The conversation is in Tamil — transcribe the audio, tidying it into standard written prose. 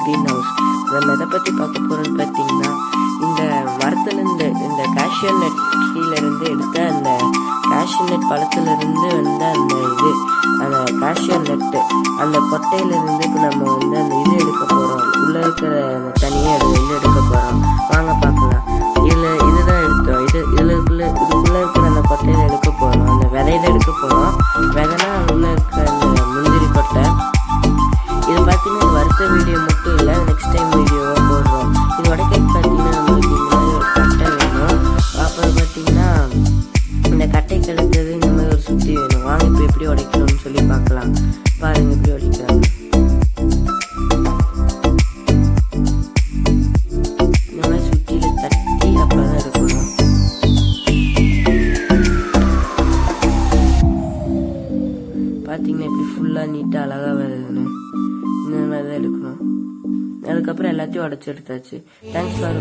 Green house. நம்ம எதை பற்றி பார்க்க போகிறோம்னு பார்த்தீங்கன்னா, இந்த மரத்துலேருந்து இந்த கேஷ்யூ நட் கீழேருந்து எடுத்த அந்த கேஷ்யூ நட் பழத்துலேருந்து வந்த அந்த கேஷ்யூ நட்டு அந்த கொட்டையிலேருந்து இப்போ நம்ம அந்த இது எடுக்க போகிறோம். உள்ளே இருக்கிற அந்த தனியை எடுக்க போகிறோம். வாங்க பார்க்கலாம். இதுதான் எடுத்தோம். இதுக்குள்ளே இருக்கிற அந்த கொட்டையில் எடுக்க போகிறோம். அந்த விதையில எடுக்க போகிறோம். விதைனா உள்ளே இருக்கிற அந்த முந்திரி கொட்டை. இது பார்த்தீங்கன்னா வருத்த வீடியோ மட்டும் இல்லை, நெக்ஸ்ட் டைம் வீடியோவாக போடுறோம். இது உடைக்க பார்த்தீங்கன்னா நம்மளுக்கு இந்த மாதிரி ஒரு கட்டை வேணும். அப்புறம் பார்த்தீங்கன்னா இந்த கட்டைக்கு அடுத்தது இந்த மாதிரி ஒரு சுற்றி வேணும். வாங்க இப்போ எப்படி உடைக்கணும்னு சொல்லி பார்க்கலாம். பாருங்கள் எப்படி உடைக்கிறாங்க. இந்த மாதிரி சுற்றியில் தட்டி அப்புறம் தான் எடுக்கணும். பார்த்தீங்கன்னா இப்படி ஃபுல்லாக நீட்டாக அழகாக வருதுன்னு இந்த மாதிரி தான் எடுக்கணும். அதுக்கப்புறம் எல்லாத்தையும் உடச்சி எடுத்தாச்சு. Thanks for